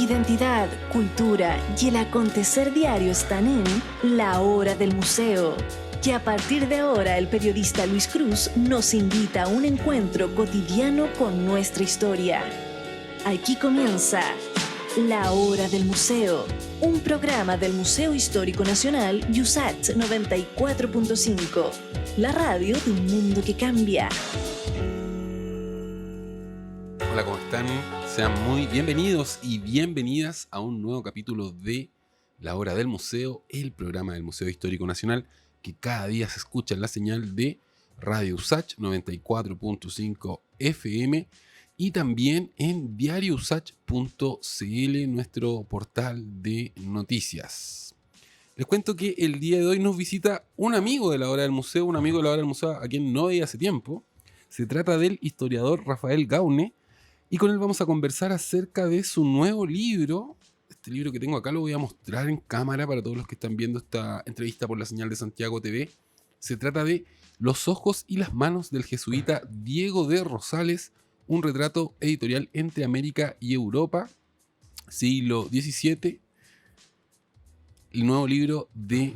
Identidad, cultura y el acontecer diario están en La Hora del Museo, que a partir de ahora el periodista Luis Cruz nos invita a un encuentro cotidiano con nuestra historia. Aquí comienza La Hora del Museo, un programa del Museo Histórico Nacional USACH 94.5, la radio de un mundo que cambia. Hola, ¿cómo están? Sean muy bienvenidos y bienvenidas a un nuevo capítulo de La Hora del Museo, el programa del Museo Histórico Nacional que cada día se escucha en la señal de Radio USACH 94.5 FM y también en diariousach.cl, nuestro portal de noticias. Les cuento que el día de hoy nos visita un amigo de La Hora del Museo, un amigo de La Hora del Museo a quien no veía hace tiempo. Se trata del historiador Rafael Gaune. Y con él vamos a conversar acerca de su nuevo libro. Este libro que tengo acá lo voy a mostrar en cámara para todos los que están viendo esta entrevista por la señal de Santiago TV. Se trata de Los ojos y las manos del jesuita Diego de Rosales, un retrato editorial entre América y Europa, siglo XVII. El nuevo libro de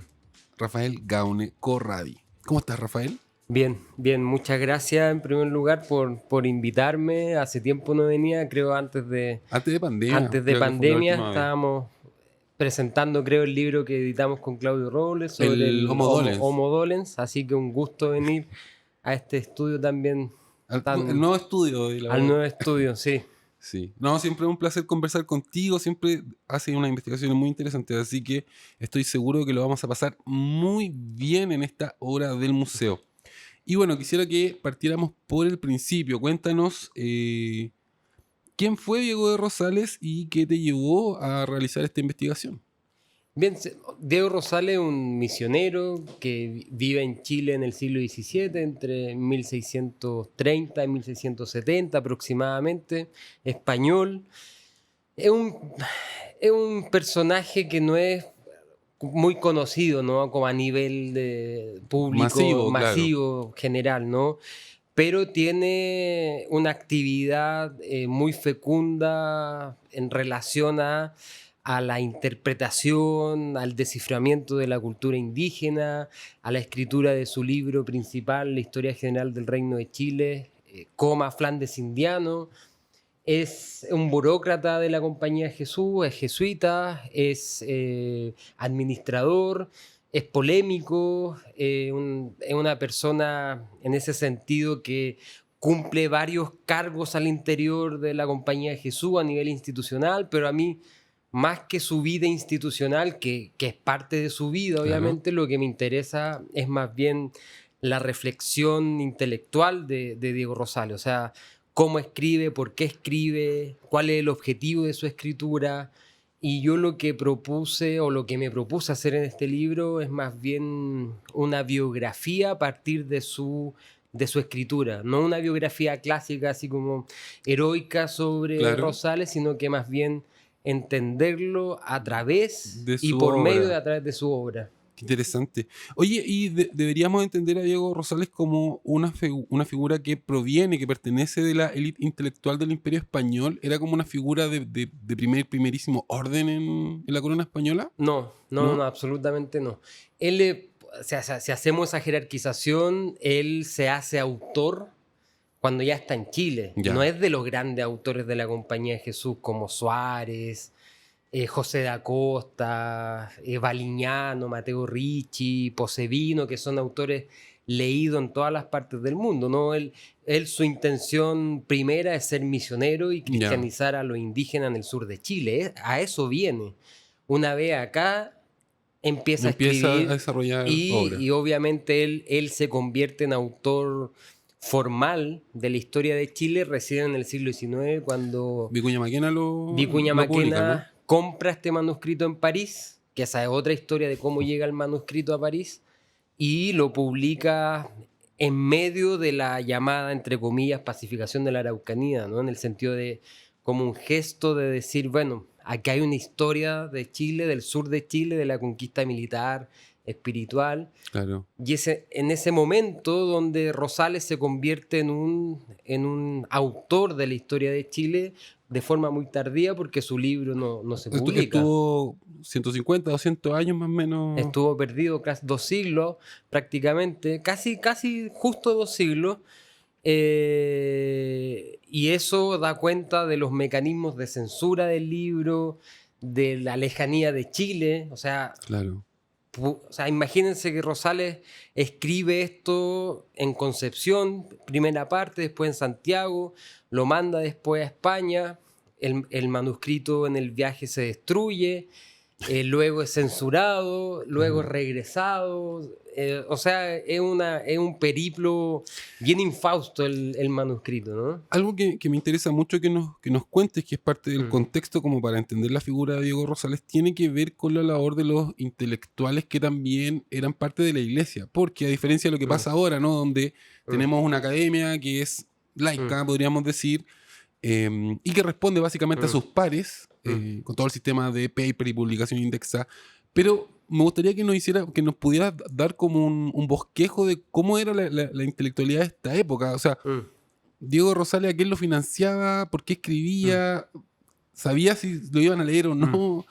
Rafael Gaune Corradi. ¿Cómo estás, Rafael? Bien, muchas gracias en primer lugar por invitarme. Hace tiempo no venía, creo antes de pandemia. Antes de pandemia estábamos presentando, creo, el libro que editamos con Claudio Robles sobre el Homo Dolens, así que un gusto venir a este estudio también. Al nuevo estudio. Al nuevo estudio, sí. Sí, no, siempre es un placer conversar contigo, siempre haces una investigación muy interesante, así que estoy seguro que lo vamos a pasar muy bien en esta hora del museo. Y bueno, quisiera que partiéramos por el principio. Cuéntanos quién fue Diego de Rosales y qué te llevó a realizar esta investigación. Bien, Diego Rosales es un misionero que vive en Chile en el siglo XVII, entre 1630 y 1670 aproximadamente, español. Es un personaje que no es muy conocido, ¿no? Como a nivel de público masivo claro. General, ¿no? Pero tiene una actividad muy fecunda en relación a la interpretación, al desciframiento de la cultura indígena, a la escritura de su libro principal, La Historia General del Reino de Chile, Coma Flandes Indiano. Es un burócrata de la Compañía de Jesús, es jesuita, es administrador, es polémico, es una persona en ese sentido que cumple varios cargos al interior de la Compañía de Jesús a nivel institucional, pero a mí, más que su vida institucional, que es parte de su vida, obviamente, claro. Lo que me interesa es más bien la reflexión intelectual de Diego Rosales, o sea, cómo escribe, por qué escribe, cuál es el objetivo de su escritura. Y yo lo que propuse o lo que me propuse hacer en este libro es más bien una biografía a partir de su escritura. No una biografía clásica así como heroica sobre claro. Rosales, sino que más bien entenderlo a través y por obra. Medio de a través de su obra. Qué interesante. Oye, y deberíamos entender a Diego Rosales como una figura que proviene, que pertenece de la élite intelectual del Imperio Español. ¿Era como una figura de primerísimo orden en la corona española? No, absolutamente no. Él, o sea, si hacemos esa jerarquización, él se hace autor cuando ya está en Chile. Ya. No es de los grandes autores de la Compañía de Jesús como Suárez, José da Costa, Valiñano, Mateo Ricci, Posevino, que son autores leídos en todas las partes del mundo, ¿no? Él, su intención primera es ser misionero y cristianizar a los indígenas en el sur de Chile. A eso viene. Una vez acá empieza a escribir a desarrollar obra. Y obviamente él se convierte en autor formal de la historia de Chile recién en el siglo XIX, cuando Vicuña Maquena lo publica, ¿no? Compra este manuscrito en París, que esa es otra historia de cómo llega el manuscrito a París, y lo publica en medio de la llamada, entre comillas, pacificación de la Araucanía, ¿no? En el sentido de como un gesto de decir, bueno, aquí hay una historia de Chile, del sur de Chile, de la conquista militar espiritual. Claro. Y en ese momento donde Rosales se convierte en un autor de la historia de Chile de forma muy tardía porque su libro no se publica. Estuvo 150, 200 años más o menos. Estuvo perdido casi 2 siglos, prácticamente, casi justo 2 siglos. Y eso da cuenta de los mecanismos de censura del libro, de la lejanía de Chile. Claro. O sea, imagínense que Rosales escribe esto en Concepción, primera parte, después en Santiago, lo manda después a España, el manuscrito en el viaje se destruye, luego es censurado, luego es regresado. O sea, es un periplo bien infausto el manuscrito, ¿no? Algo que me interesa mucho que nos cuentes, que es parte del contexto como para entender la figura de Diego Rosales, tiene que ver con la labor de los intelectuales que también eran parte de la iglesia. Porque a diferencia de lo que pasa ahora, ¿no? Donde tenemos una academia que es laica, podríamos decir, y que responde básicamente a sus pares, con todo el sistema de paper y publicación indexada. Pero me gustaría que nos pudieras dar como un bosquejo de cómo era la intelectualidad de esta época. O sea, Diego Rosales, ¿a quién lo financiaba? ¿Por qué escribía? ¿Sabía si lo iban a leer o no?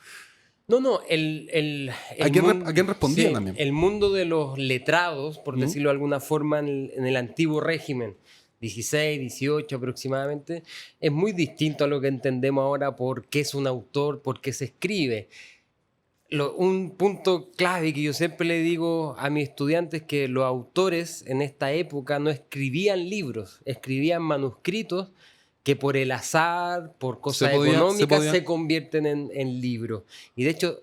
No, ¿A quién respondía también? El mundo de los letrados, por decirlo de alguna forma, en el antiguo régimen, 16, 18 aproximadamente, es muy distinto a lo que entendemos ahora por qué es un autor, por qué se escribe. Un punto clave que yo siempre le digo a mis estudiantes es que los autores en esta época no escribían libros, escribían manuscritos que por el azar, por cosas económicas, se convierten en libros. Y de hecho,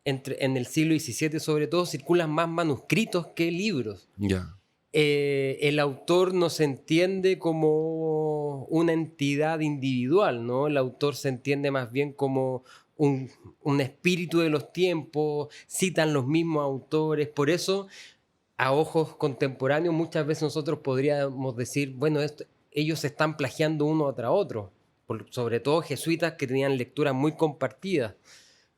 en el siglo XVII sobre todo, circulan más manuscritos que libros. Ya. El autor no se entiende como una entidad individual, ¿no? El autor se entiende más bien como un espíritu de los tiempos, citan los mismos autores. Por eso, a ojos contemporáneos, muchas veces nosotros podríamos decir, bueno, ellos se están plagiando uno tras otro, sobre todo jesuitas que tenían lecturas muy compartidas.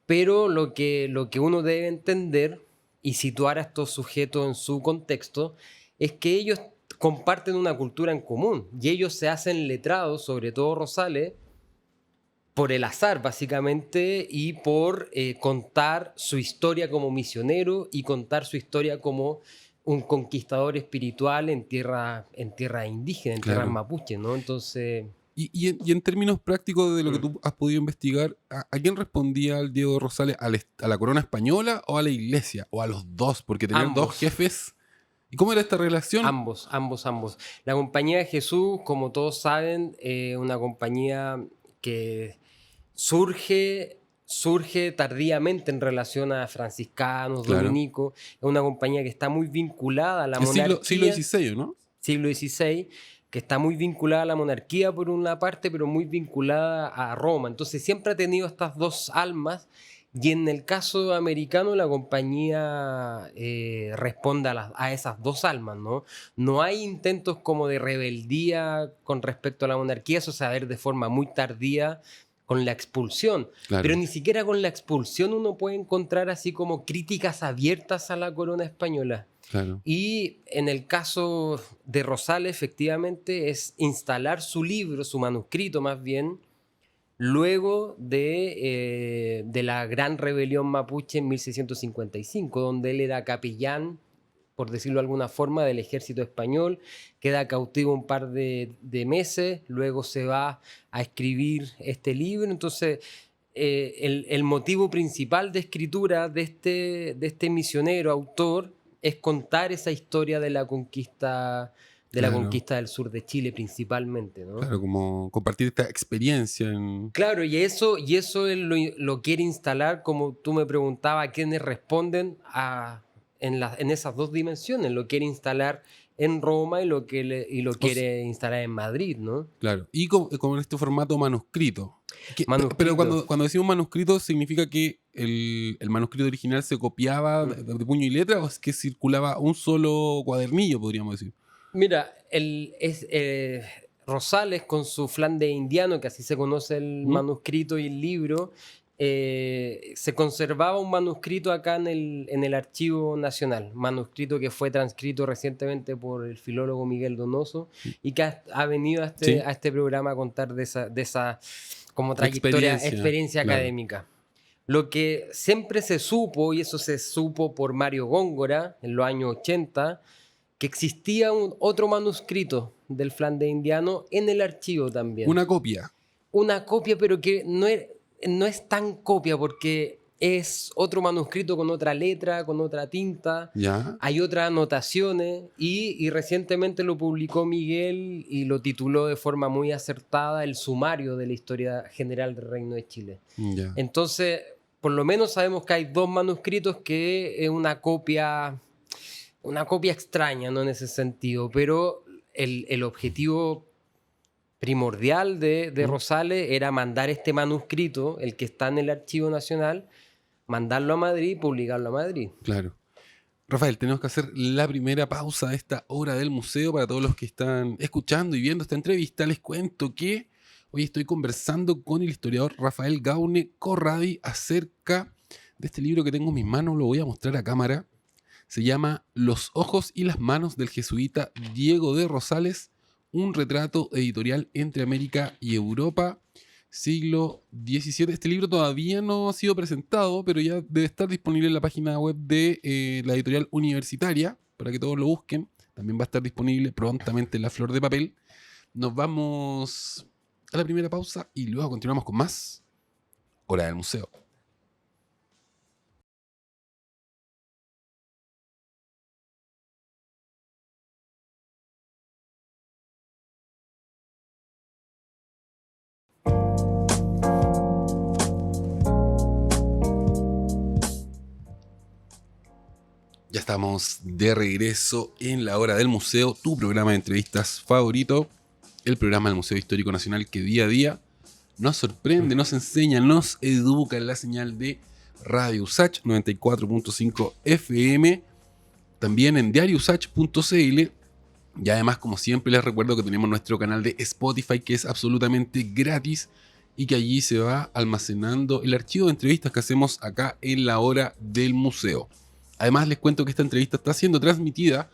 Pero lo que uno debe entender y situar a estos sujetos en su contexto es que ellos comparten una cultura en común y ellos se hacen letrados, sobre todo Rosales, por el azar básicamente y por contar su historia como misionero y contar su historia como un conquistador espiritual en tierra indígena, en tierras mapuche, ¿no? Entonces... Y en términos prácticos de lo que tú has podido investigar, ¿a quién respondía el Diego Rosales? ¿A la corona española o a la iglesia? ¿O a los dos? Porque tenían dos jefes. ¿Y cómo era esta relación? Ambos. La Compañía de Jesús, como todos saben, una compañía que surge tardíamente en relación a franciscanos, dominicos. Es una compañía que está muy vinculada a la monarquía. Siglo XVI, ¿no? Siglo XVI, que está muy vinculada a la monarquía por una parte, pero muy vinculada a Roma. Entonces siempre ha tenido estas dos almas. Y en el caso americano, la compañía responde a esas dos almas, ¿no? No hay intentos como de rebeldía con respecto a la monarquía, eso se va a ver de forma muy tardía con la expulsión. Claro. Pero ni siquiera con la expulsión uno puede encontrar así como críticas abiertas a la corona española. Claro. Y en el caso de Rosales, efectivamente, es instalar su libro, su manuscrito más bien, luego de la gran rebelión mapuche en 1655, donde él era capellán, por decirlo de alguna forma, del ejército español, queda cautivo un par de meses, luego se va a escribir este libro. Entonces, el motivo principal de escritura de este misionero, autor, es contar esa historia de la conquista conquista del sur de Chile principalmente, ¿no? Claro, como compartir esta experiencia. Claro, y eso él lo quiere instalar, como tú me preguntabas, a quiénes responden en esas dos dimensiones. Lo quiere instalar en Roma y lo quiere instalar en Madrid, ¿no? Claro, y con este formato manuscrito. Pero cuando decimos manuscrito, ¿significa que el manuscrito original se copiaba de puño y letra o es que circulaba un solo cuadernillo, podríamos decir? Mira, Rosales con su Flandes indiano, que así se conoce el manuscrito y el libro, se conservaba un manuscrito acá en el Archivo Nacional, manuscrito que fue transcrito recientemente por el filólogo Miguel Donoso y que ha venido Sí. a este programa a contar de esa como trayectoria, experiencia claro. académica. Lo que siempre se supo, y eso se supo por Mario Góngora en los años 80, que existía otro manuscrito del Flandes indiano en el archivo también. Una copia. Una copia, pero que no es tan copia porque es otro manuscrito con otra letra, con otra tinta. ¿Ya? Hay otras anotaciones y recientemente lo publicó Miguel y lo tituló de forma muy acertada el sumario de la historia general del Reino de Chile. Ya. Entonces, por lo menos sabemos que hay dos manuscritos que es una copia extraña, ¿no? En ese sentido, pero el objetivo primordial de Rosales era mandar este manuscrito, el que está en el Archivo Nacional, mandarlo a Madrid y publicarlo a Madrid. Claro. Rafael, tenemos que hacer la primera pausa de esta hora del museo para todos los que están escuchando y viendo esta entrevista. Les cuento que hoy estoy conversando con el historiador Rafael Gaune Corradi acerca de este libro que tengo en mis manos. Lo voy a mostrar a cámara. Se llama Los ojos y las manos del jesuita Diego de Rosales, un retrato editorial entre América y Europa, siglo XVII. Este libro todavía no ha sido presentado, pero ya debe estar disponible en la página web de la editorial universitaria, para que todos lo busquen. También va a estar disponible prontamente en La Flor de Papel. Nos vamos a la primera pausa y luego continuamos con más Hora del Museo. Ya estamos de regreso en la Hora del Museo, tu programa de entrevistas favorito, el programa del Museo Histórico Nacional que día a día nos sorprende, nos enseña, nos educa en la señal de Radio Usach 94.5 FM, también en diariousach.cl. Y además, como siempre, les recuerdo que tenemos nuestro canal de Spotify, que es absolutamente gratis y que allí se va almacenando el archivo de entrevistas que hacemos acá en la Hora del Museo. Además, les cuento que esta entrevista está siendo transmitida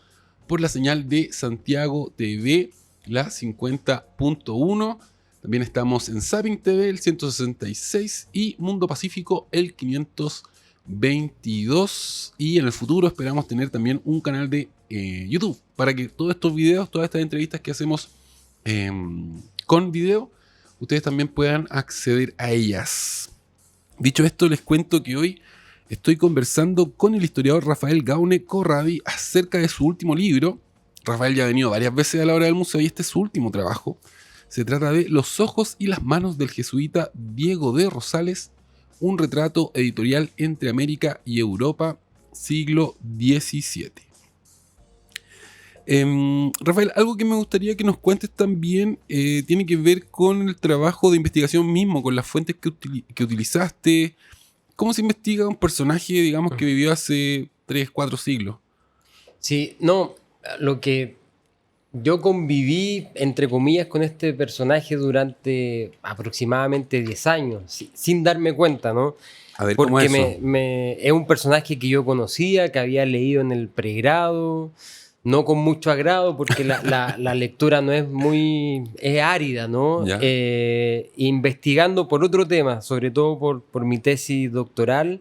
por la señal de Santiago TV, la 50.1. También estamos en Zapping TV, el 166, y Mundo Pacífico, el 522. Y en el futuro esperamos tener también un canal de YouTube para que todos estos videos, todas estas entrevistas que hacemos con video, ustedes también puedan acceder a ellas. Dicho esto, les cuento que hoy estoy conversando con el historiador Rafael Gaune Corradi acerca de su último libro. Rafael ya ha venido varias veces a la Hora del Museo y este es su último trabajo. Se trata de Los ojos y las manos del jesuita Diego de Rosales, un retrato editorial entre América y Europa, siglo XVII. Rafael, algo que me gustaría que nos cuentes también tiene que ver con el trabajo de investigación mismo, con las fuentes que utilizaste. ¿Cómo se investiga un personaje, digamos, que vivió hace 3, 4 siglos? Sí, no, lo que yo conviví, entre comillas, con este personaje durante aproximadamente 10 años, sin darme cuenta, ¿no? A ver, ¿cómo es eso? Es un personaje que yo conocía, que había leído en el pregrado, no con mucho agrado, porque la lectura no es es árida, ¿no? Investigando por otro tema, sobre todo por mi tesis doctoral,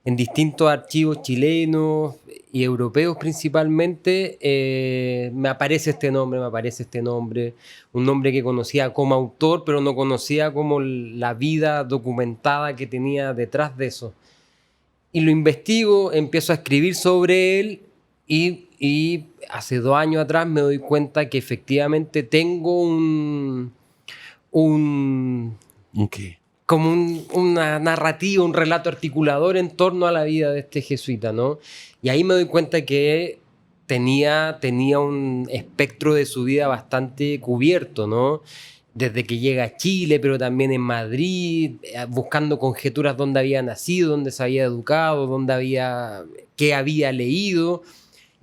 en distintos archivos chilenos y europeos principalmente, me aparece este nombre, un nombre que conocía como autor, pero no conocía como la vida documentada que tenía detrás de eso. Y lo investigo, empiezo a escribir sobre él y hace 2 años atrás me doy cuenta que efectivamente tengo ¿Qué? como una narrativa, un relato articulador en torno a la vida de este jesuita, ¿no? Y ahí me doy cuenta que tenía un espectro de su vida bastante cubierto, ¿no? Desde que llega a Chile, pero también en Madrid, buscando conjeturas dónde había nacido, dónde se había educado, qué había leído.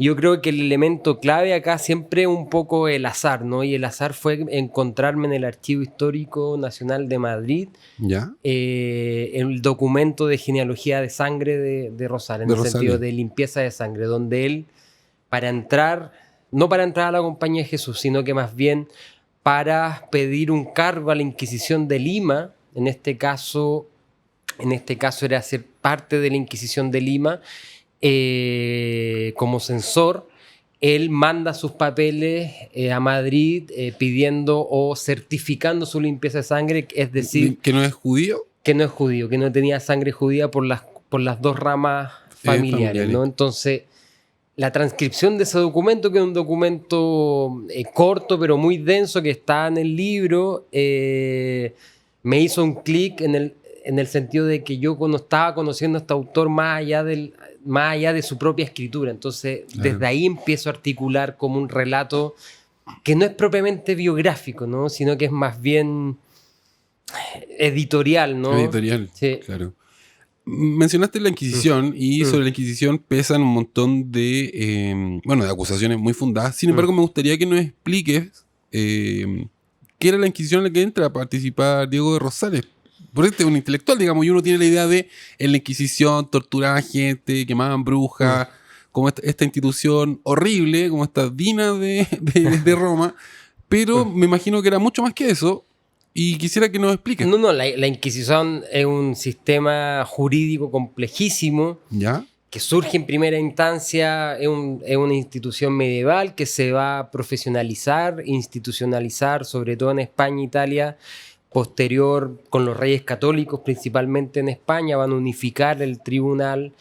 Yo creo que el elemento clave acá siempre es un poco el azar, ¿no? Y el azar fue encontrarme en el Archivo Histórico Nacional de Madrid ¿Ya? el documento de genealogía de sangre de Rosales, en el sentido de limpieza de sangre, donde él, para entrar, no para entrar a la Compañía de Jesús, sino que más bien para pedir un cargo a la Inquisición de Lima, en este caso era ser parte de la Inquisición de Lima, como censor, él manda sus papeles a Madrid pidiendo o certificando su limpieza de sangre, es decir... ¿Que no es judío? Que no es judío, que no tenía sangre judía por las dos ramas familiares, ¿no? Entonces, la transcripción de ese documento, que es un documento corto pero muy denso que está en el libro, me hizo un clic en el sentido de que yo estaba conociendo a este autor más allá de su propia escritura. Entonces, desde ahí empiezo a articular como un relato que no es propiamente biográfico, ¿no? Sino que es más bien editorial, ¿no? Editorial, sí. Claro. Mencionaste la Inquisición y sobre la Inquisición pesan un montón de acusaciones muy fundadas. Sin embargo, me gustaría que nos expliques qué era la Inquisición en la que entra a participar Diego de Rosales. Por este es un intelectual, digamos, y uno tiene la idea de en la Inquisición torturaban gente, quemaban brujas, como esta institución horrible, como esta Dina de Roma, pero me imagino que era mucho más que eso, y quisiera que nos expliques. No, la Inquisición es un sistema jurídico complejísimo, ¿ya? Que surge en primera instancia, es una institución medieval que se va a profesionalizar, institucionalizar, sobre todo en España e Italia. Posterior, con los reyes católicos, principalmente en España, van a unificar el tribunal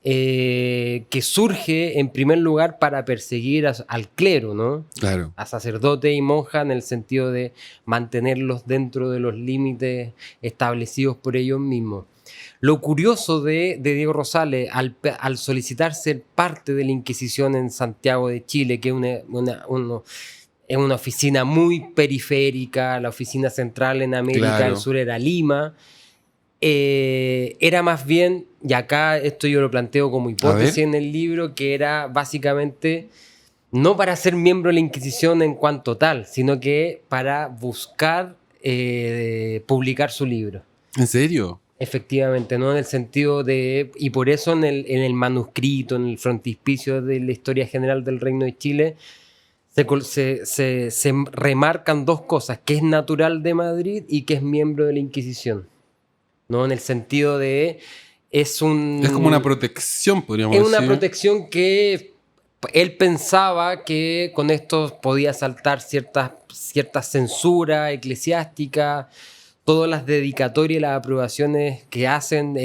que surge en primer lugar para perseguir al clero, ¿no? Claro. A sacerdotes y monjas, en el sentido de mantenerlos dentro de los límites establecidos por ellos mismos. Lo curioso de Diego Rosales, al solicitar ser parte de la Inquisición en Santiago de Chile, que es una oficina muy periférica, la oficina central en América del Sur era Lima, era más bien, y acá esto yo lo planteo como hipótesis en el libro, que era básicamente no para ser miembro de la Inquisición en cuanto tal, sino que para buscar publicar su libro. ¿En serio? Efectivamente, ¿no? En el sentido de... Y por eso en el manuscrito, en el frontispicio de la Historia General del Reino de Chile, se remarcan dos cosas, que es natural de Madrid y que es miembro de la Inquisición, ¿no? En el sentido de... Es como una protección, podríamos decir. Es una protección que él pensaba que con esto podía saltar ciertas censuras eclesiásticas, todas las dedicatorias y las aprobaciones que hacen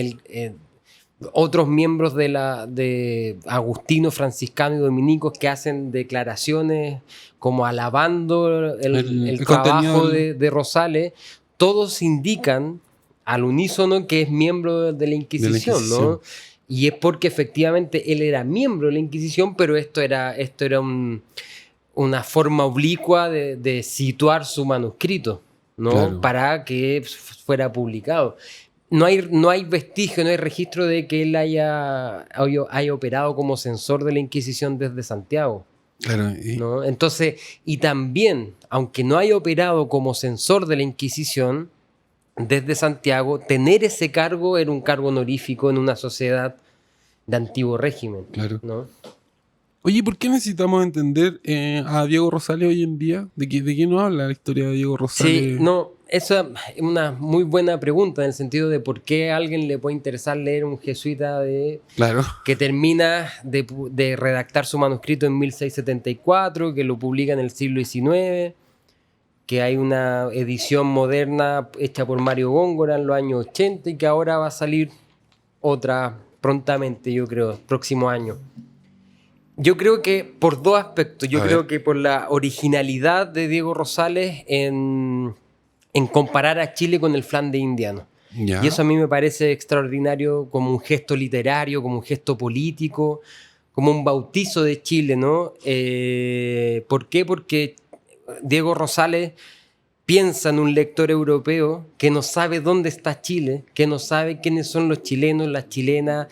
otros miembros de Agustino, franciscano y dominicos, que hacen declaraciones como alabando el trabajo de Rosales. Todos indican al unísono que es miembro de la Inquisición, ¿no? Y es porque efectivamente él era miembro de la Inquisición, pero esto era una forma oblicua de situar su manuscrito, ¿no? Claro. Para que fuera publicado. No hay vestigio, no hay registro de que él haya operado como censor de la Inquisición desde Santiago. Claro. ¿No? Entonces, y también, aunque no haya operado como censor de la Inquisición desde Santiago, tener ese cargo era un cargo honorífico en una sociedad de antiguo régimen. Claro. ¿No? Oye, ¿por qué necesitamos entender a Diego Rosales hoy en día? ¿De qué nos habla la historia de Diego Rosales? Sí, esa es una muy buena pregunta, en el sentido de por qué a alguien le puede interesar leer un jesuita que termina de redactar su manuscrito en 1674, que lo publica en el siglo XIX, que hay una edición moderna hecha por Mario Góngora en los años 80 y que ahora va a salir otra prontamente, yo creo, próximo año. Yo creo que por dos aspectos. Yo creo que por la originalidad de Diego Rosales en comparar a Chile con el Flandes indiano. Ya. Y eso a mí me parece extraordinario, como un gesto literario, como un gesto político, como un bautizo de Chile, ¿no? ¿Por qué? Porque Diego Rosales piensa en un lector europeo que no sabe dónde está Chile, que no sabe quiénes son los chilenos, las chilenas,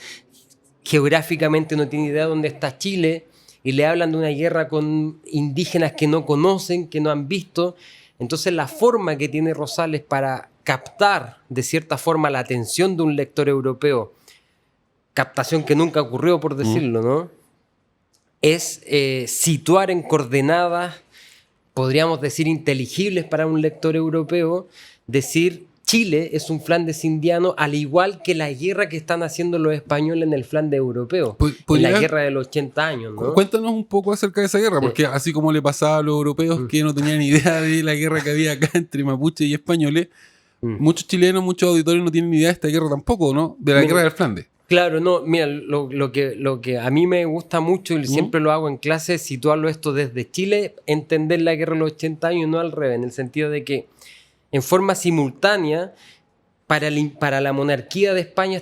geográficamente no tiene idea de dónde está Chile, y le hablan de una guerra con indígenas que no conocen, que no han visto. Entonces la forma que tiene Rosales para captar de cierta forma la atención de un lector europeo, captación que nunca ocurrió por decirlo, ¿no? Es situar en coordenadas, podríamos decir, inteligibles para un lector europeo, decir Chile es un Flandes indiano, al igual que la guerra que están haciendo los españoles en el Flandes europeo, en la guerra de los 80 años, ¿no? Cuéntanos un poco acerca de esa guerra, porque así como le pasaba a los europeos que no tenían idea de la guerra que había acá entre mapuches y españoles, muchos chilenos, muchos auditores no tienen idea de esta guerra tampoco, ¿no? De la guerra del Flandes. Claro, no, mira, lo que a mí me gusta mucho y siempre lo hago en clase es situarlo esto desde Chile, entender la guerra de los 80 años, no al revés, en el sentido de que en forma simultánea, para la monarquía de España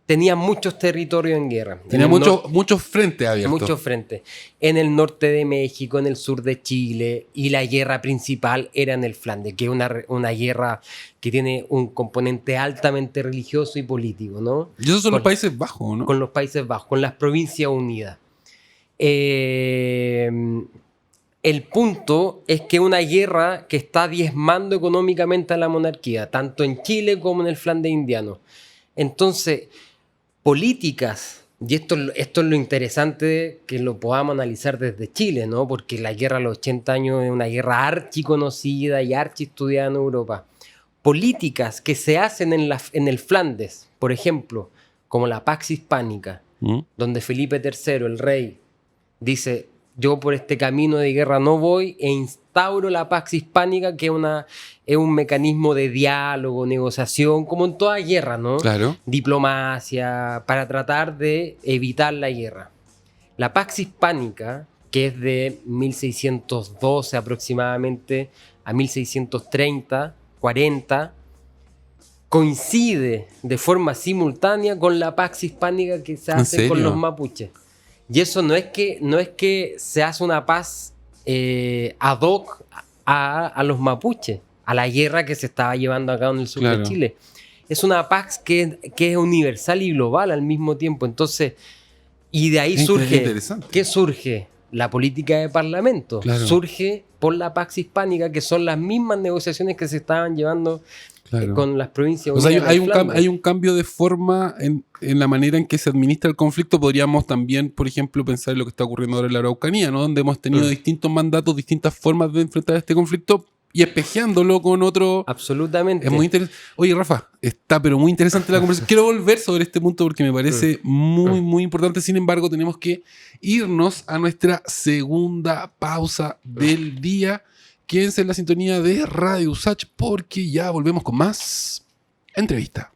tenían muchos territorios en guerra. Tenía muchos frentes abiertos. Muchos frentes. En el norte de México, en el sur de Chile, y la guerra principal era en el Flandes, que es una guerra que tiene un componente altamente religioso y político, ¿no? Y esos son los Países Bajos, ¿no? Con los Países Bajos, con las Provincias Unidas. El punto es que una guerra que está diezmando económicamente a la monarquía, tanto en Chile como en el Flandes indiano. Entonces, políticas, y esto es lo interesante que lo podamos analizar desde Chile, ¿no? Porque la guerra de los 80 años es una guerra archiconocida y archiestudiada en Europa. Políticas que se hacen en el Flandes, por ejemplo, como la Pax Hispánica, donde Felipe III, el rey, dice: yo por este camino de guerra no voy, e instauro la Pax Hispánica, que es un mecanismo de diálogo, negociación, como en toda guerra, ¿no? Claro. Diplomacia, para tratar de evitar la guerra. La Pax Hispánica, que es de 1612 aproximadamente a 1630, 40, coincide de forma simultánea con la Pax Hispánica que se hace con los mapuches. Y eso no es que se hace una paz ad hoc a los mapuches, a la guerra que se estaba llevando acá en el sur de Chile. Es una paz que es universal y global al mismo tiempo. Entonces, y de ahí surge, ¿qué surge? La política de parlamento. Surge por la Pax Hispánica, que son las mismas negociaciones que se estaban llevando con las provincias unidas. O sea, hay un cambio de forma en la manera en que se administra el conflicto. Podríamos también, por ejemplo, pensar en lo que está ocurriendo ahora en la Araucanía, ¿no? Donde hemos tenido distintos mandatos, distintas formas de enfrentar este conflicto y espejeándolo con otro. Absolutamente. Es muy interesante. Oye, Rafa, está pero muy interesante la conversación. Quiero volver sobre este punto porque me parece muy, muy importante. Sin embargo, tenemos que irnos a nuestra segunda pausa del día. Quédense en la sintonía de Radio USACH porque ya volvemos con más entrevista.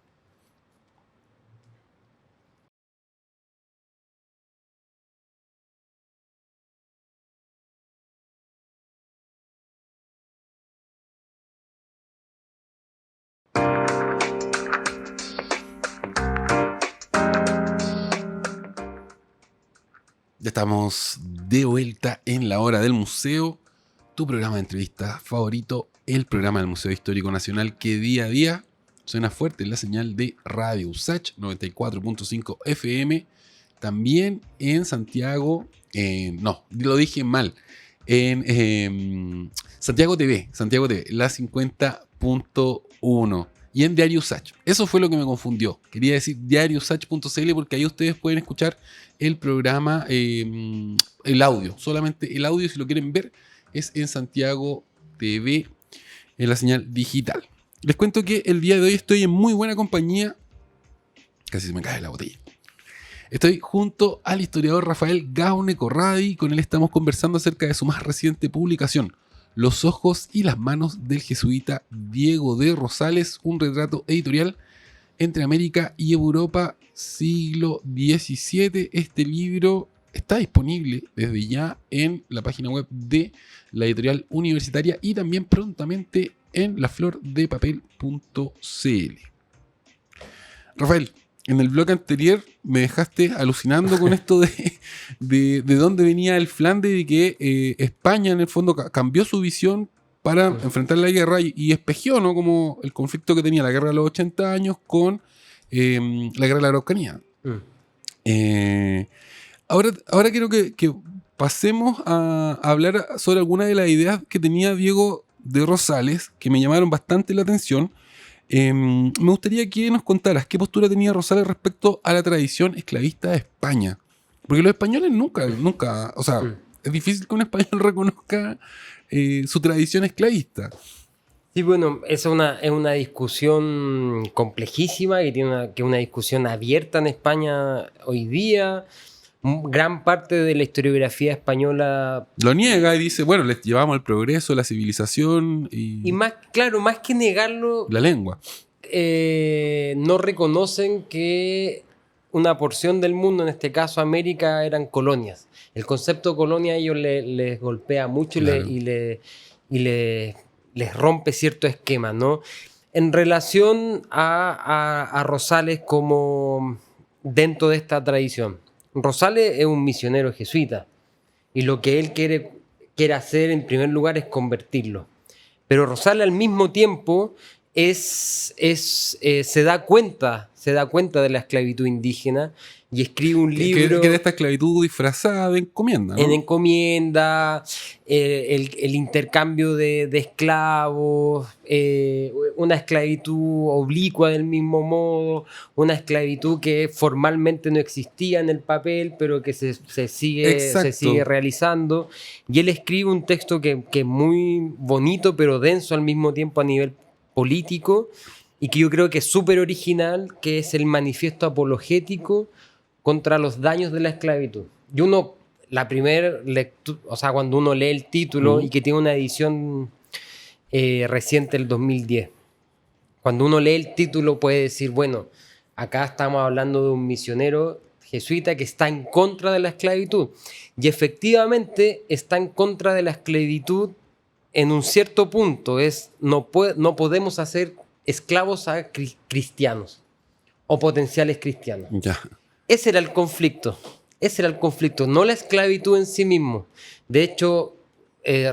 Ya estamos de vuelta en la hora del museo. Tu programa de entrevista favorito, el programa del Museo Histórico Nacional que día a día suena fuerte en la señal de Radio USACH 94.5 FM, también en Santiago, no, lo dije mal, en Santiago TV, la 50.1 y en Diario USACH. Eso fue lo que me confundió. Quería decir diariosach.cl porque ahí ustedes pueden escuchar el programa, el audio, solamente el audio si lo quieren ver. Es en Santiago TV, en la señal digital. Les cuento que el día de hoy estoy en muy buena compañía. Casi se me cae la botella. Estoy junto al historiador Rafael Gaune Corradi. Con él estamos conversando acerca de su más reciente publicación, Los ojos y las manos del jesuita Diego de Rosales, un retrato editorial entre América y Europa, siglo XVII. Este libro está disponible desde ya en la página web de la editorial universitaria y también prontamente en laflordepapel.cl. Rafael, en el blog anterior me dejaste alucinando con esto de dónde venía el Flandes y que España en el fondo cambió su visión para enfrentar la guerra y espejeó, ¿no? Como el conflicto que tenía la guerra de los 80 años con la guerra de la Araucanía. Ahora quiero que pasemos a hablar sobre algunas de las ideas que tenía Diego de Rosales, que me llamaron bastante la atención. Me gustaría que nos contaras qué postura tenía Rosales respecto a la tradición esclavista de España. Porque los españoles nunca, o sea, es difícil que un español reconozca su tradición esclavista. Sí, bueno, es una discusión complejísima, que es una discusión abierta en España hoy día. Gran parte de la historiografía española Lo niega y dice, bueno, les llevamos el progreso, la civilización y más, claro, más que negarlo, la lengua. no reconocen que una porción del mundo, en este caso América, eran colonias. El concepto colonia a ellos les golpea mucho Claro. les rompe cierto esquema, ¿no? En relación a Rosales como dentro de esta tradición. Rosales es un misionero jesuita y lo que él quiere hacer en primer lugar es convertirlo. Pero Rosales al mismo tiempo se da cuenta de la esclavitud indígena y escribe un libro Que era esta esclavitud disfrazada de encomienda, ¿no? en encomienda, el intercambio de esclavos, una esclavitud oblicua del mismo modo, una esclavitud que formalmente no existía en el papel, pero que se sigue Exacto. realizando. Y él escribe un texto que es muy bonito, pero denso al mismo tiempo a nivel político, y que yo creo que es súper original, que es el manifiesto apologético contra los daños de la esclavitud. Y uno, la primera lectura, o sea, cuando uno lee el título y que tiene una edición reciente del 2010, cuando uno lee el título puede decir, bueno, acá estamos hablando de un misionero jesuita que está en contra de la esclavitud. Y efectivamente está en contra de la esclavitud en un cierto punto. No podemos hacer esclavos a cristianos o potenciales cristianos. Ya. Ese era el conflicto, no la esclavitud en sí mismo. De hecho,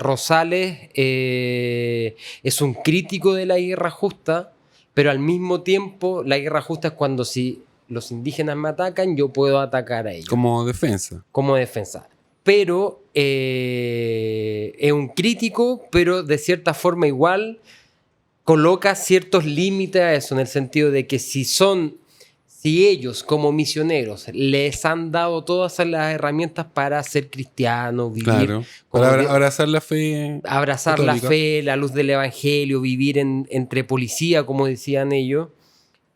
Rosales es un crítico de la guerra justa, pero al mismo tiempo la guerra justa es cuando si los indígenas me atacan, yo puedo atacar a ellos. Como defensa. Como defensa. Pero es un crítico, pero de cierta forma igual coloca ciertos límites a eso, en el sentido de que si ellos como misioneros les han dado todas las herramientas para ser cristianos, vivir, Claro. Para abrazar la fe. abrazar católica. la fe, la luz del evangelio, vivir entre policía, como decían ellos,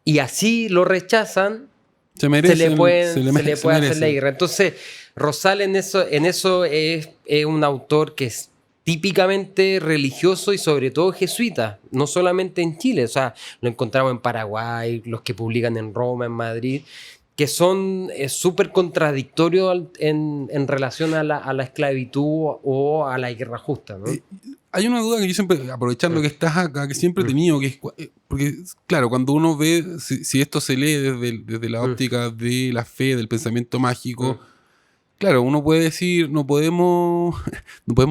y así lo rechazan, Se merece. se le puede hacer la guerra. Entonces, Rosales en eso es un autor que es típicamente religioso y sobre todo jesuita, no solamente en Chile, o sea, lo encontramos en Paraguay, los que publican en Roma, en Madrid, que son súper contradictorios en relación a la esclavitud o a la guerra justa, ¿no? Hay una duda que yo siempre, aprovechando que estás acá, que siempre he tenido, que es, porque, claro, cuando uno ve, si esto se lee desde la óptica de la fe, del pensamiento mágico, claro, uno puede decir, no podemos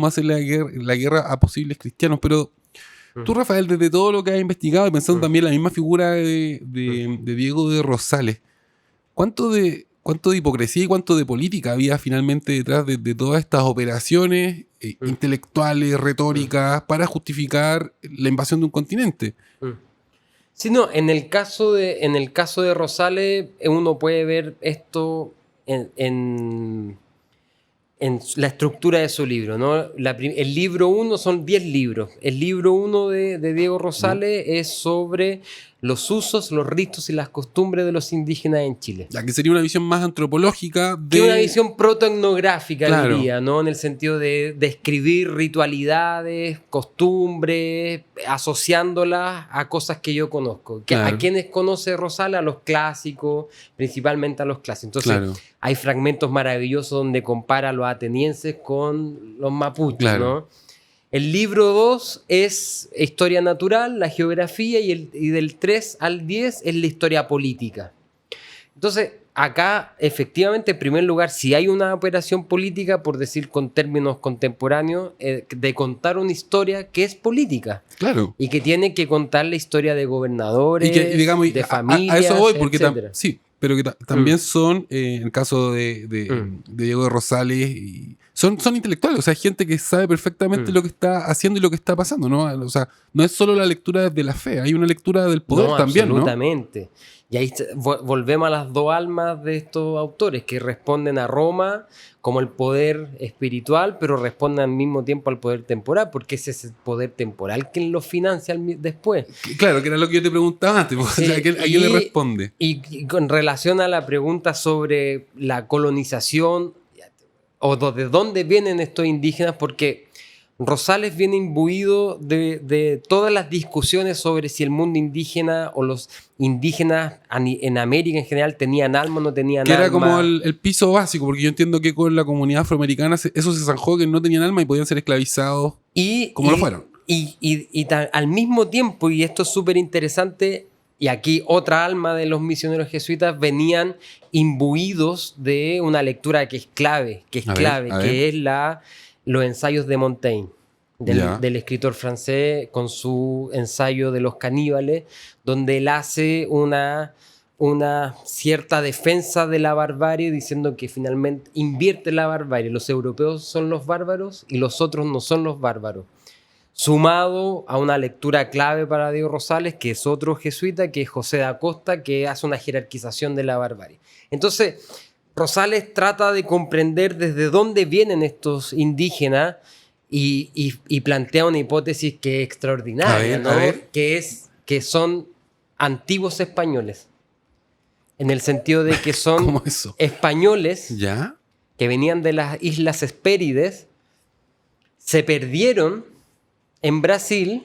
hacer la guerra a posibles cristianos, pero tú, Rafael, desde todo lo que has investigado y pensando también en la misma figura de Diego de Rosales, ¿cuánto de hipocresía y cuánto de política había finalmente detrás de todas estas operaciones intelectuales, retóricas, para justificar la invasión de un continente? Sí, no, en el caso de Rosales, uno puede ver esto en la estructura de su libro, ¿no? El libro 1 son 10 libros. El libro 1 de Diego Rosales es sobre los usos, los ritos y las costumbres de los indígenas en Chile. Ya que sería una visión más antropológica Que una visión protoetnográfica, Claro. diría, ¿no? En el sentido de describir ritualidades, costumbres, asociándolas a cosas que yo conozco. Claro. ¿A quiénes conoce Rosales? A los clásicos, principalmente a los clásicos. Entonces, Claro. hay fragmentos maravillosos donde compara a los atenienses con los mapuches, Claro. ¿no? El libro 2 es historia natural, la geografía, y del 3 al 10 es la historia política. Entonces, acá, efectivamente, en primer lugar, si hay una operación política, por decir con términos contemporáneos, de contar una historia que es política. Claro. Y que tiene que contar la historia de gobernadores, Y digamos, de familias, a eso voy, porque etcétera. sí, pero que también son, en el caso de Diego de Rosales, son intelectuales, o sea, gente que sabe perfectamente lo que está haciendo y lo que está pasando, ¿no? O sea, no es solo la lectura de la fe, hay una lectura del poder también, absolutamente. ¿No? Y ahí volvemos a las dos almas de estos autores que responden a Roma como el poder espiritual, pero responden al mismo tiempo al poder temporal, porque ese es el poder temporal quien lo financia después. Claro, que era lo que yo te preguntaba antes, sí, o sea, ¿a quién le responde? Y con relación a la pregunta sobre la colonización o de dónde vienen estos indígenas, porque Rosales viene imbuido de todas las discusiones sobre si el mundo indígena o los indígenas en América en general tenían alma o no tenían alma. Que era como el piso básico, porque yo entiendo que con la comunidad afroamericana eso se zanjó, que no tenían alma y podían ser esclavizados como lo fueron. Y al mismo tiempo, y esto es súper interesante, y aquí otra alma de los misioneros jesuitas venían imbuidos de una lectura que es clave, que es los ensayos de Montaigne, del escritor francés, con su ensayo de los caníbales, donde él hace una cierta defensa de la barbarie, diciendo que finalmente invierte la barbarie. Los europeos son los bárbaros y los otros no son los bárbaros. Sumado a una lectura clave para Diego Rosales, que es otro jesuita, que es José da Costa, que hace una jerarquización de la barbarie. Entonces, Rosales trata de comprender desde dónde vienen estos indígenas y plantea una hipótesis que es extraordinaria, ¿no? Que son antiguos españoles. En el sentido de que son españoles que venían de las Islas Hespérides, se perdieron en Brasil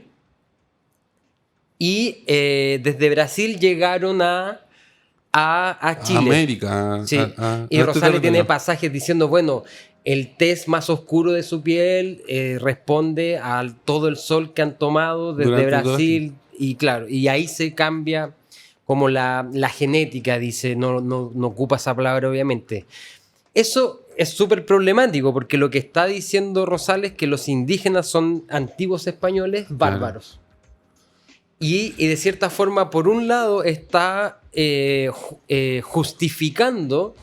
y desde Brasil llegaron a Chile. América. Sí. Y Rosales tiene pasajes diciendo, bueno, el tez más oscuro de su piel responde a todo el sol que han tomado desde Brasil. Y claro, y ahí se cambia como la genética, dice, no ocupa esa palabra obviamente. Eso es súper problemático porque lo que está diciendo Rosales es que los indígenas son antiguos españoles bárbaros. Claro. Y de cierta forma, por un lado, está justificando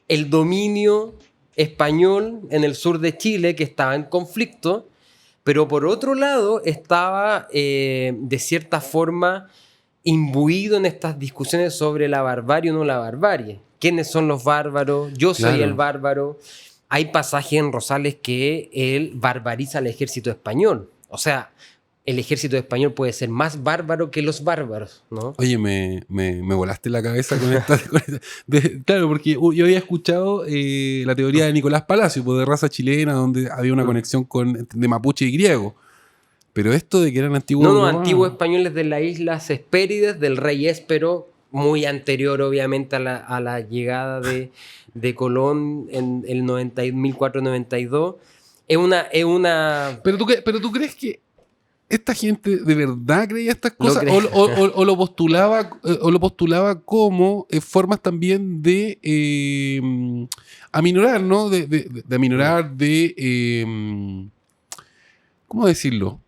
el dominio español en el sur de Chile, que estaba en conflicto, pero por otro lado estaba de cierta forma imbuido en estas discusiones sobre la barbarie o no la barbarie. ¿Quiénes son los bárbaros? Yo soy el bárbaro. Hay pasajes en Rosales que él barbariza al ejército español. O sea, el ejército español puede ser más bárbaro que los bárbaros, ¿no? Oye, me volaste la cabeza con esta... claro, porque yo había escuchado la teoría de Nicolás Palacio, pues, de raza chilena, donde había una conexión de mapuche y griego. Pero esto de que eran antiguos... antiguos españoles de las Islas Hespérides, del rey Éspero, muy anterior obviamente a la llegada de Colón en el 1492. Es una... ¿Pero tú crees que esta gente de verdad creía estas cosas o lo postulaba como formas también de aminorar, ¿no? De aminorar, ¿cómo decirlo?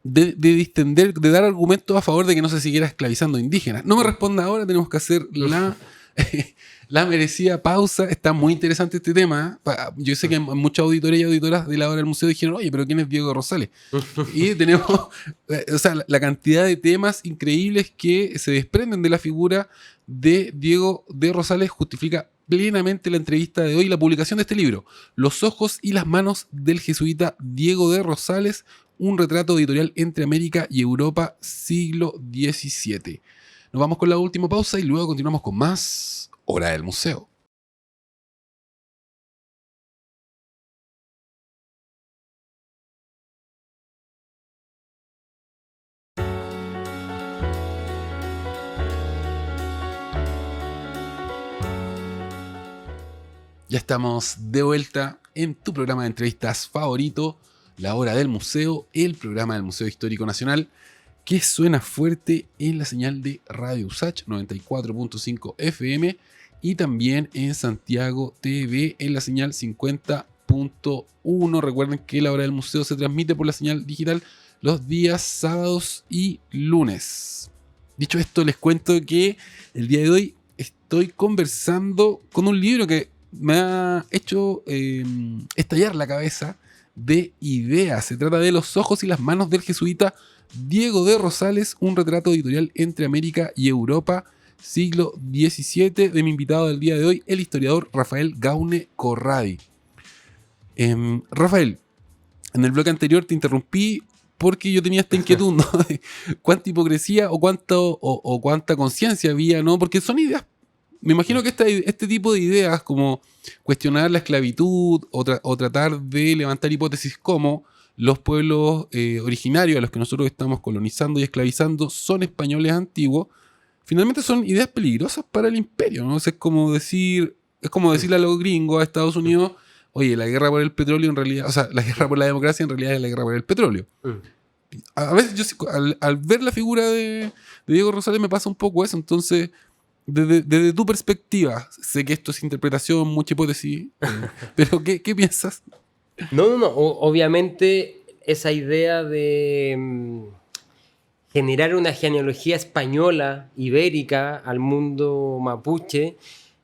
De distender, de dar argumentos a favor de que no se siguiera esclavizando indígenas. No me responda ahora, tenemos que hacer la merecida pausa. Está muy interesante este tema. Yo sé que muchos auditores y auditoras de la hora del museo dijeron, oye, pero ¿quién es Diego Rosales? Y tenemos la cantidad de temas increíbles que se desprenden de la figura de Diego de Rosales justifica plenamente la entrevista de hoy y la publicación de este libro, Los ojos y las manos del jesuita Diego de Rosales, un retrato editorial entre América y Europa, siglo XVII. Nos vamos con la última pausa y luego continuamos con más Hora del Museo. Ya estamos de vuelta en tu programa de entrevistas favorito, La Hora del Museo, el programa del Museo Histórico Nacional, que suena fuerte en la señal de Radio USACH 94.5 FM y también en Santiago TV en la señal 50.1. Recuerden que La Hora del Museo se transmite por la señal digital los días sábados y lunes. Dicho esto, les cuento que el día de hoy estoy conversando con un libro que me ha hecho estallar la cabeza de ideas. Se trata de Los ojos y las manos del jesuita Diego de Rosales, un retrato editorial entre América y Europa, siglo XVII, de mi invitado del día de hoy, el historiador Rafael Gaune Corradi. Rafael, en el bloque anterior te interrumpí porque yo tenía esta inquietud, ¿no? De cuánta hipocresía o cuánta conciencia había, ¿no? Porque son ideas. Me imagino que este tipo de ideas, como cuestionar la esclavitud o tratar de levantar hipótesis como los pueblos originarios a los que nosotros estamos colonizando y esclavizando son españoles antiguos, finalmente son ideas peligrosas para el imperio, ¿no? Es como decirle a los gringos, a Estados Unidos, oye, la guerra por el petróleo en realidad, o sea, la guerra por la democracia en realidad es la guerra por el petróleo. A veces yo al ver la figura de Diego Rosales me pasa un poco eso. Entonces, desde tu perspectiva, sé que esto es interpretación, mucha hipótesis, pero ¿qué piensas? No. Obviamente esa idea de generar una genealogía española, ibérica, al mundo mapuche,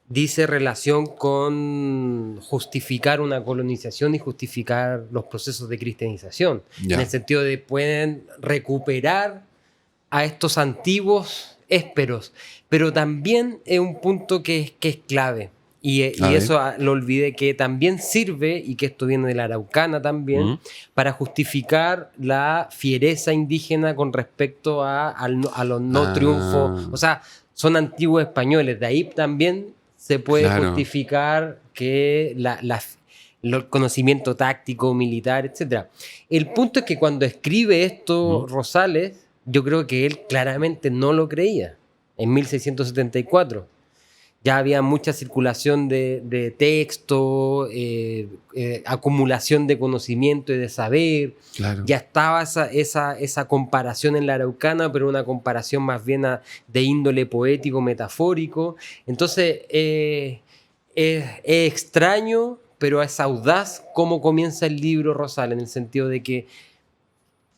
dice relación con justificar una colonización y justificar los procesos de cristianización. Ya. En el sentido de pueden recuperar a estos antiguos ésperos. Pero también es un punto que es clave. Y eso lo olvidé, que también sirve, y que esto viene de la Araucana también, para justificar la fiereza indígena con respecto a los no triunfos. O sea, son antiguos españoles. De ahí también se puede justificar que el conocimiento táctico, militar, etc. El punto es que cuando escribe esto Rosales, yo creo que él claramente no lo creía. En 1674 ya había mucha circulación de texto, acumulación de conocimiento y de saber. Claro. Ya estaba esa comparación en la Araucana, pero una comparación más bien de índole poético, metafórico. Entonces, es extraño, pero es audaz cómo comienza el libro Rosales, en el sentido de que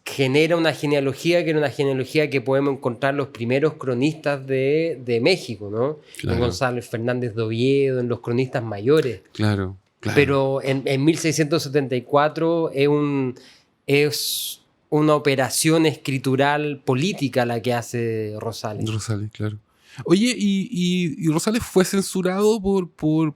genera una genealogía que era una genealogía que podemos encontrar los primeros cronistas de México, ¿no? Claro. En Gonzalo Fernández de Oviedo, en los cronistas mayores. Claro. Pero en 1674 es una operación escritural política la que hace Rosales. Rosales, claro. Oye, y Rosales fue censurado por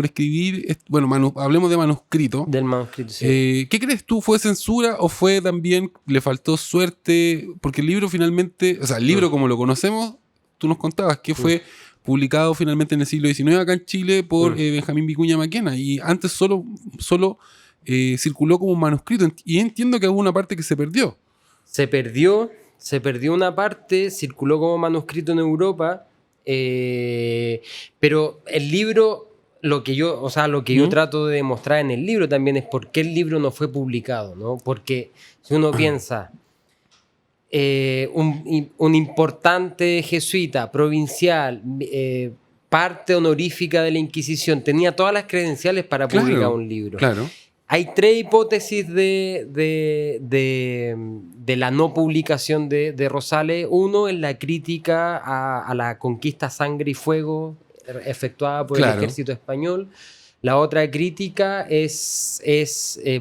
escribir, bueno, hablemos de manuscrito. Del manuscrito, sí. ¿Qué crees tú? ¿Fue censura o fue también, le faltó suerte? Porque el libro finalmente, o sea, el libro como lo conocemos, tú nos contabas que fue publicado finalmente en el siglo XIX acá en Chile por Benjamín Vicuña Maquena, y antes solo circuló como un manuscrito, y entiendo que hubo una parte que se perdió. Se perdió una parte, circuló como manuscrito en Europa, pero el libro, lo que yo trato de demostrar en el libro también es por qué el libro no fue publicado, ¿no? Porque si uno piensa, un importante jesuita provincial, parte honorífica de la Inquisición, tenía todas las credenciales para publicar un libro. Claro. Hay tres hipótesis de la no publicación de Rosales. Uno es la crítica a la conquista sangre y fuego efectuada por el ejército español. La otra crítica es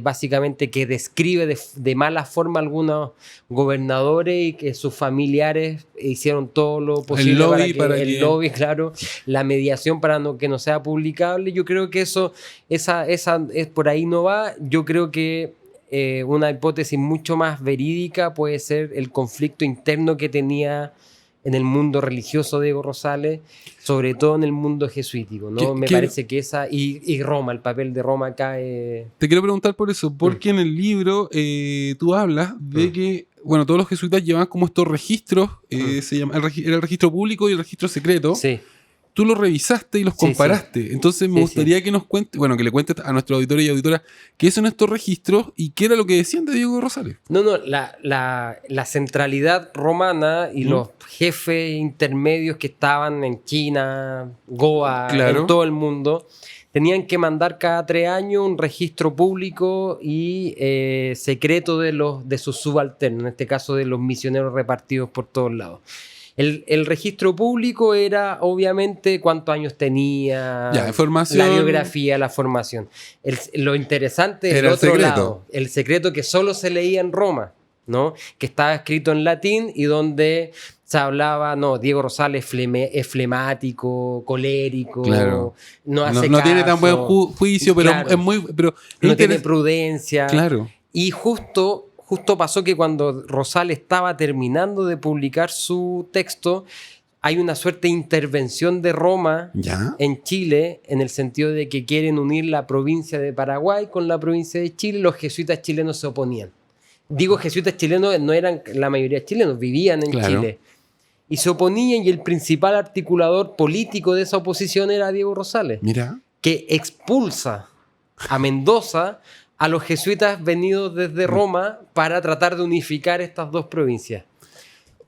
básicamente que describe de mala forma a algunos gobernadores y que sus familiares hicieron todo lo posible para que lobby, claro, la mediación para que no sea publicable. Yo creo que esa es por ahí no va. Yo creo que una hipótesis mucho más verídica puede ser el conflicto interno que tenía en el mundo religioso Diego Rosales, sobre todo en el mundo jesuítico, ¿no? Me parece que esa, y Roma, el papel de Roma acá es... Te quiero preguntar por eso, porque en el libro tú hablas de que, bueno, todos los jesuitas llevan como estos registros, se llama, era el registro público y el registro secreto. Sí. Tú los revisaste y los comparaste. Sí. Entonces me gustaría que nos cuentes, bueno, que le cuentes a nuestros auditores y auditoras qué son estos registros y qué era lo que decían de Diego Rosales. No, la centralidad romana y los jefes intermedios que estaban en China, Goa, en todo el mundo, tenían que mandar cada 3 años un registro público y secreto de sus subalternos, en este caso de los misioneros repartidos por todos lados. El registro público era obviamente cuántos años tenía, Ya, información. la biografía, la formación. Lo interesante es Era el el otro secreto. lado, el secreto que solo se leía en Roma, ¿no? Que estaba escrito en latín y donde se hablaba, no, Diego Rosales es flemático, colérico, Claro. no hace No tiene tan buen caso, juicio, pero claro, es muy... Pero es no tiene interes- prudencia. Claro. Y justo pasó que cuando Rosales estaba terminando de publicar su texto, hay una suerte de intervención de Roma ¿Ya? en Chile, en el sentido de que quieren unir la provincia de Paraguay con la provincia de Chile. Los jesuitas chilenos se oponían. Digo, jesuitas chilenos no eran la mayoría chilenos, vivían en Claro. Chile. Y se oponían, y el principal articulador político de esa oposición era Diego Rosales, Mira. que expulsa a Mendoza a los jesuitas venidos desde Roma para tratar de unificar estas dos provincias.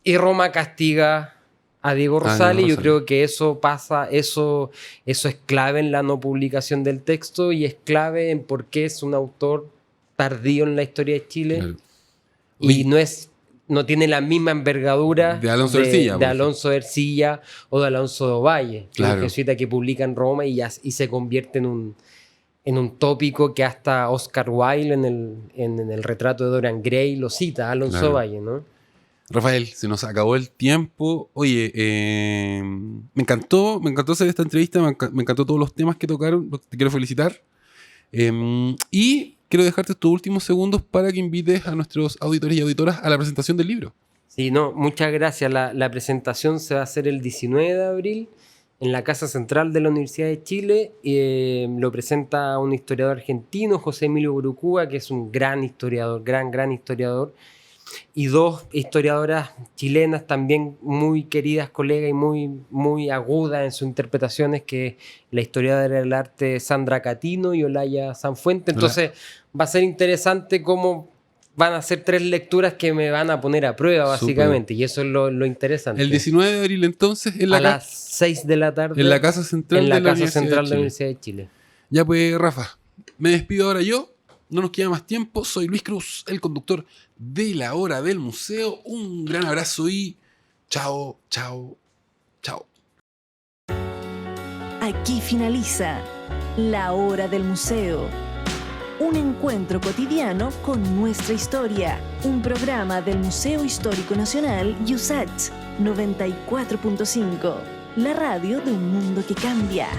Y Roma castiga a Diego Rosales. Diego Yo Rosales. creo que eso es clave en la no publicación del texto, y es clave en por qué es un autor tardío en la historia de Chile. Claro. Y no tiene la misma envergadura De Alonso Ercilla, de por Alonso Ercilla o de Alonso de Ovalle, que es Claro. un jesuita que publica en Roma y se convierte en un tópico que hasta Oscar Wilde en el retrato de Dorian Gray lo cita, Alonso Claro. Ovalle, ¿no? Rafael, se nos acabó el tiempo. Oye, me encantó hacer esta entrevista, me encantó todos los temas que tocaron, te quiero felicitar. Y quiero dejarte estos últimos segundos para que invites a nuestros auditores y auditoras a la presentación del libro. Sí, no, muchas gracias. La presentación se va a hacer el 19 de abril en la Casa Central de la Universidad de Chile. Lo presenta un historiador argentino, José Emilio Burucúa, que es un gran historiador, gran historiador. Y dos historiadoras chilenas también muy queridas colegas y muy agudas en sus interpretaciones, que es la historiadora del arte Sandra Catino y Olaya Sanfuente. Entonces va a ser interesante cómo van a ser 3 lecturas que me van a poner a prueba, básicamente. Y eso es lo interesante. El 19 de abril, entonces, a las 6 de la tarde. en la Casa Central en la de la Casa Universidad Central de de la Chile. Universidad de Chile. Ya pues, Rafa, me despido ahora yo. No nos queda más tiempo. Soy Luis Cruz, el conductor de La Hora del Museo. Un gran abrazo y chao, chao, chao. Aquí finaliza La Hora del Museo. Un encuentro cotidiano con nuestra historia. Un programa del Museo Histórico Nacional USACH 94.5. La radio de un mundo que cambia.